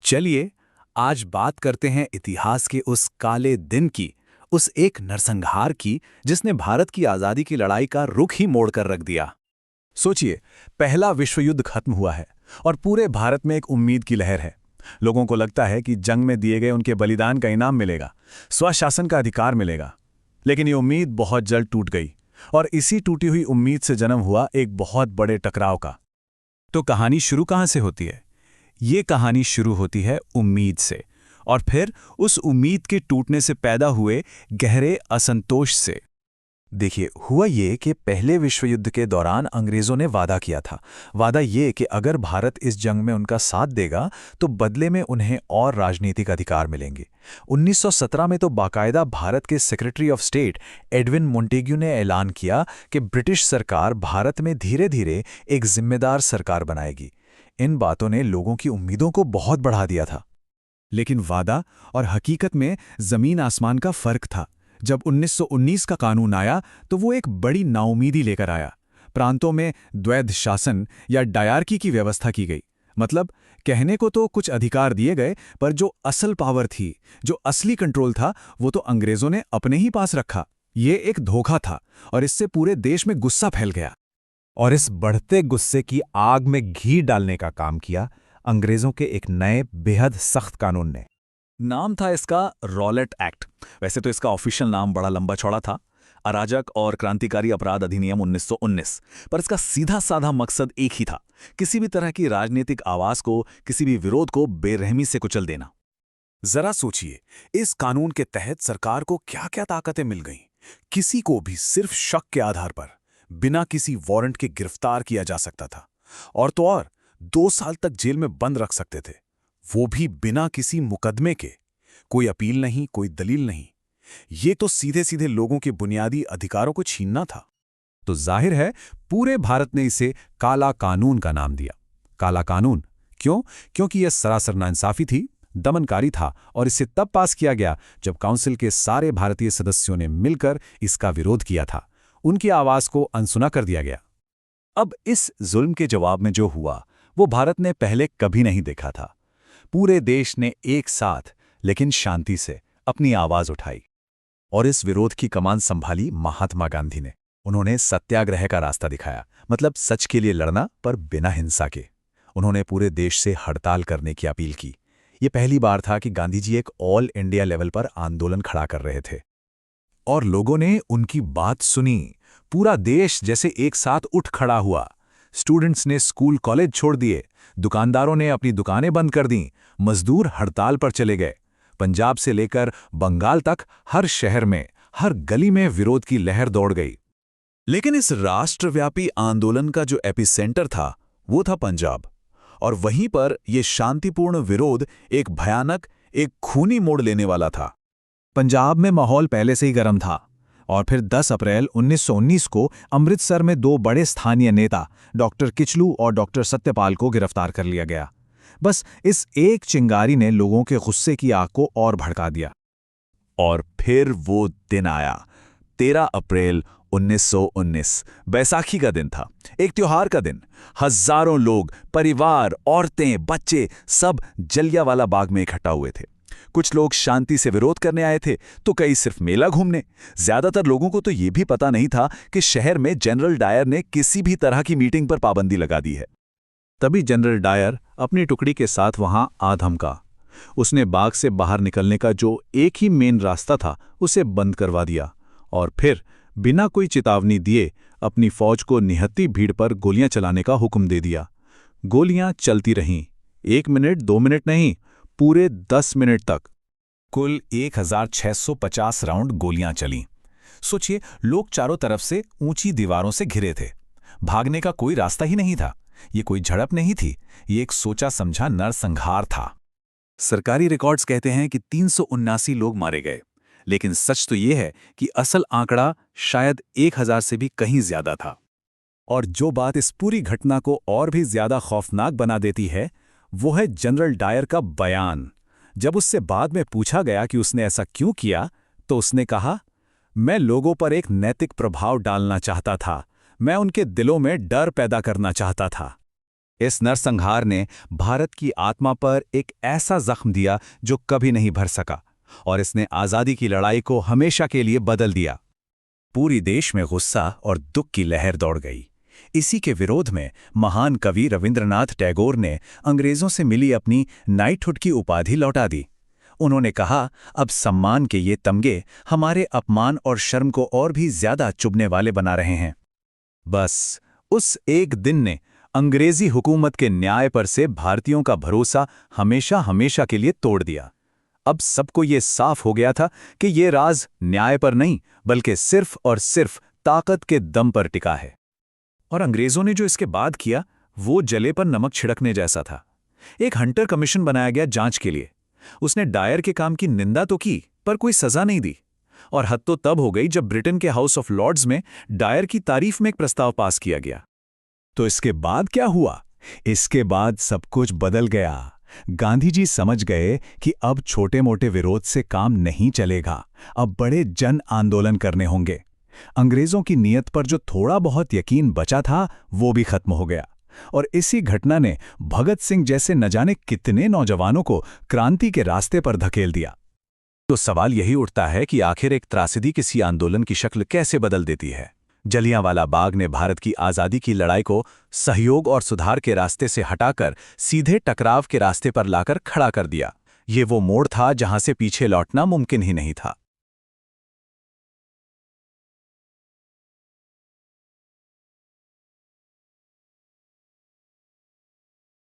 चलिए आज बात करते हैं इतिहास के उस काले दिन की, उस एक नरसंहार की जिसने भारत की आज़ादी की लड़ाई का रुख ही मोड़ कर रख दिया। सोचिए, पहला विश्व युद्ध खत्म हुआ है और पूरे भारत में एक उम्मीद की लहर है। लोगों को लगता है कि जंग में दिए गए उनके बलिदान का इनाम मिलेगा, स्वशासन का अधिकार मिलेगा। लेकिन ये उम्मीद बहुत जल्द टूट गई और इसी टूटी हुई उम्मीद से जन्म हुआ एक बहुत बड़े टकराव का। तो कहानी शुरू कहाँ से होती है? ये कहानी शुरू होती है उम्मीद से, और फिर उस उम्मीद के टूटने से पैदा हुए गहरे असंतोष से। देखिए, हुआ ये कि पहले विश्व युद्ध के दौरान अंग्रेज़ों ने वादा किया था। वादा ये कि अगर भारत इस जंग में उनका साथ देगा तो बदले में उन्हें और राजनीतिक अधिकार मिलेंगे। 1917 में तो बाकायदा भारत के secretary of state Edwin Montagu ने ऐलान किया कि ब्रिटिश सरकार भारत में धीरे धीरे एक जिम्मेदार सरकार बनाएगी। इन बातों ने लोगों की उम्मीदों को बहुत बढ़ा दिया था। लेकिन वादा और हकीकत में ज़मीन आसमान का फ़र्क था। जब 1919 का कानून आया तो वो एक बड़ी नाउमीदी लेकर आया। प्रांतों में द्वैध शासन या डायरकी की व्यवस्था की गई। मतलब कहने को तो कुछ अधिकार दिए गए, पर जो असल पावर थी, जो असली कंट्रोल था, वो तो अंग्रेज़ों ने अपने ही पास रखा। ये एक धोखा था और इससे पूरे देश में गुस्सा फैल गया। और इस बढ़ते गुस्से की आग में घी डालने का काम किया अंग्रेजों के एक नए बेहद सख्त कानून ने। नाम था इसका रॉलेट एक्ट। वैसे तो इसका ऑफिशियल नाम बड़ा लंबा चौड़ा था, अराजक और क्रांतिकारी अपराध अधिनियम 1919, पर इसका सीधा साधा मकसद एक ही था, किसी भी तरह की राजनीतिक आवाज को, किसी भी विरोध को बेरहमी से कुचल देना। जरा सोचिए, इस कानून के तहत सरकार को क्या क्या ताकतें मिल गईं। किसी को भी सिर्फ शक के आधार पर बिना किसी वारंट के गिरफ्तार किया जा सकता था, और तो और 2 साल तक जेल में बंद रख सकते थे, वो भी बिना किसी मुकदमे के। कोई अपील नहीं, कोई दलील नहीं। ये तो सीधे सीधे लोगों के बुनियादी अधिकारों को छीनना था। तो जाहिर है पूरे भारत ने इसे काला कानून का नाम दिया। काला कानून क्यों? क्योंकि यह सरासर नाइंसाफी थी, दमनकारी था, और इसे तब पास किया गया जब काउंसिल के सारे भारतीय सदस्यों ने मिलकर इसका विरोध किया था। उनकी आवाज को अनसुना कर दिया गया। अब इस जुल्म के जवाब में जो हुआ वो भारत ने पहले कभी नहीं देखा था। पूरे देश ने एक साथ लेकिन शांति से अपनी आवाज उठाई और इस विरोध की कमान संभाली महात्मा गांधी ने। उन्होंने सत्याग्रह का रास्ता दिखाया, मतलब सच के लिए लड़ना, पर बिना हिंसा के। उन्होंने पूरे देश से हड़ताल करने की अपील की। ये पहली बार था कि गांधी जी एक ऑल इंडिया लेवल पर आंदोलन खड़ा कर रहे थे और लोगों ने उनकी बात सुनी। पूरा देश जैसे एक साथ उठ खड़ा हुआ। स्टूडेंट्स ने स्कूल कॉलेज छोड़ दिए, दुकानदारों ने अपनी दुकानें बंद कर दीं, मजदूर हड़ताल पर चले गए। पंजाब से लेकर बंगाल तक हर शहर में, हर गली में विरोध की लहर दौड़ गई। लेकिन इस राष्ट्रव्यापी आंदोलन का जो एपिसेंटर था वो था पंजाब, और वहीं पर यह शांतिपूर्ण विरोध एक भयानक, एक खूनी मोड़ लेने वाला था। पंजाब में माहौल पहले से ही गर्म था और फिर 10 अप्रैल 1919 को अमृतसर में 2 बड़े स्थानीय नेता डॉक्टर किचलू और डॉक्टर सत्यपाल को गिरफ्तार कर लिया गया। बस इस एक चिंगारी ने लोगों के गुस्से की आग को और भड़का दिया। और फिर वो दिन आया, 13 अप्रैल 1919। बैसाखी का दिन था, एक त्योहार का दिन। हजारों लोग, परिवार, औरतें, बच्चे सब जलियांवाला बाग में इकट्ठा हुए थे। कुछ लोग शांति से विरोध करने आए थे तो कई सिर्फ मेला घूमने। ज्यादातर लोगों को तो यह भी पता नहीं था कि शहर में जनरल डायर ने किसी भी तरह की मीटिंग पर पाबंदी लगा दी है। तभी जनरल डायर अपनी टुकड़ी के साथ वहां आ धमका। उसने बाग से बाहर निकलने का जो एक ही मेन रास्ता था उसे बंद करवा दिया और फिर बिना कोई चेतावनी दिए अपनी फौज को निहत्ती भीड़ पर गोलियां चलाने का हुक्म दे दिया। गोलियां चलती रहीं, 1 मिनट 2 मिनट नहीं, पूरे 10 मिनट तक। कुल 1650 राउंड गोलियां चलीं। सोचिए, लोग चारों तरफ से ऊंची दीवारों से घिरे थे। भागने का कोई रास्ता ही नहीं था। ये कोई झड़प नहीं थी, ये एक सोचा समझा नरसंहार था। सरकारी रिकॉर्ड्स कहते हैं कि 379 लोग मारे गए, लेकिन सच तो ये है कि असल आंकड़ा शायद 1000 से भी कहीं ज्यादा था। और जो बात इस पूरी घटना को और भी ज्यादा खौफनाक बना देती है वो है जनरल डायर का बयान। जब उससे बाद में पूछा गया कि उसने ऐसा क्यों किया तो उसने कहा, मैं लोगों पर एक नैतिक प्रभाव डालना चाहता था, मैं उनके दिलों में डर पैदा करना चाहता था। इस नरसंहार ने भारत की आत्मा पर एक ऐसा जख्म दिया जो कभी नहीं भर सका, और इसने आज़ादी की लड़ाई को हमेशा के लिए बदल दिया। पूरी देश में गुस्सा और दुख की लहर दौड़ गई। इसी के विरोध में महान कवि रविंद्रनाथ टैगोर ने अंग्रेजों से मिली अपनी नाइटहुड की उपाधि लौटा दी। उन्होंने कहा, अब सम्मान के ये तमगे हमारे अपमान और शर्म को और भी ज्यादा चुभने वाले बना रहे हैं। बस उस एक दिन ने अंग्रेजी हुकूमत के न्याय पर से भारतीयों का भरोसा हमेशा हमेशा के लिए तोड़ दिया। अब सबको ये साफ हो गया था कि ये राज न्याय पर नहीं बल्कि सिर्फ और सिर्फ ताकत के दम पर टिका है। और अंग्रेजों ने जो इसके बाद किया वो जले पर नमक छिड़कने जैसा था। एक हंटर कमीशन बनाया गया जांच के लिए। उसने डायर के काम की निंदा तो की पर कोई सजा नहीं दी। और हद तो तब हो गई जब ब्रिटेन के हाउस ऑफ लॉर्ड्स में डायर की तारीफ में एक प्रस्ताव पास किया गया। तो इसके बाद क्या हुआ? इसके बाद सब कुछ बदल गया। गांधी जी समझ गए कि अब छोटे मोटे विरोध से काम नहीं चलेगा, अब बड़े जन आंदोलन करने होंगे। अंग्रेजों की नीयत पर जो थोड़ा बहुत यकीन बचा था वो भी खत्म हो गया। और इसी घटना ने भगत सिंह जैसे न जाने कितने नौजवानों को क्रांति के रास्ते पर धकेल दिया। तो सवाल यही उठता है कि आखिर एक त्रासदी किसी आंदोलन की शक्ल कैसे बदल देती है? जलियांवाला बाग ने भारत की आज़ादी की लड़ाई को सहयोग और सुधार के रास्ते से हटाकर सीधे टकराव के रास्ते पर लाकर खड़ा कर दिया। ये वो मोड़ था जहां से पीछे लौटना मुमकिन ही नहीं था।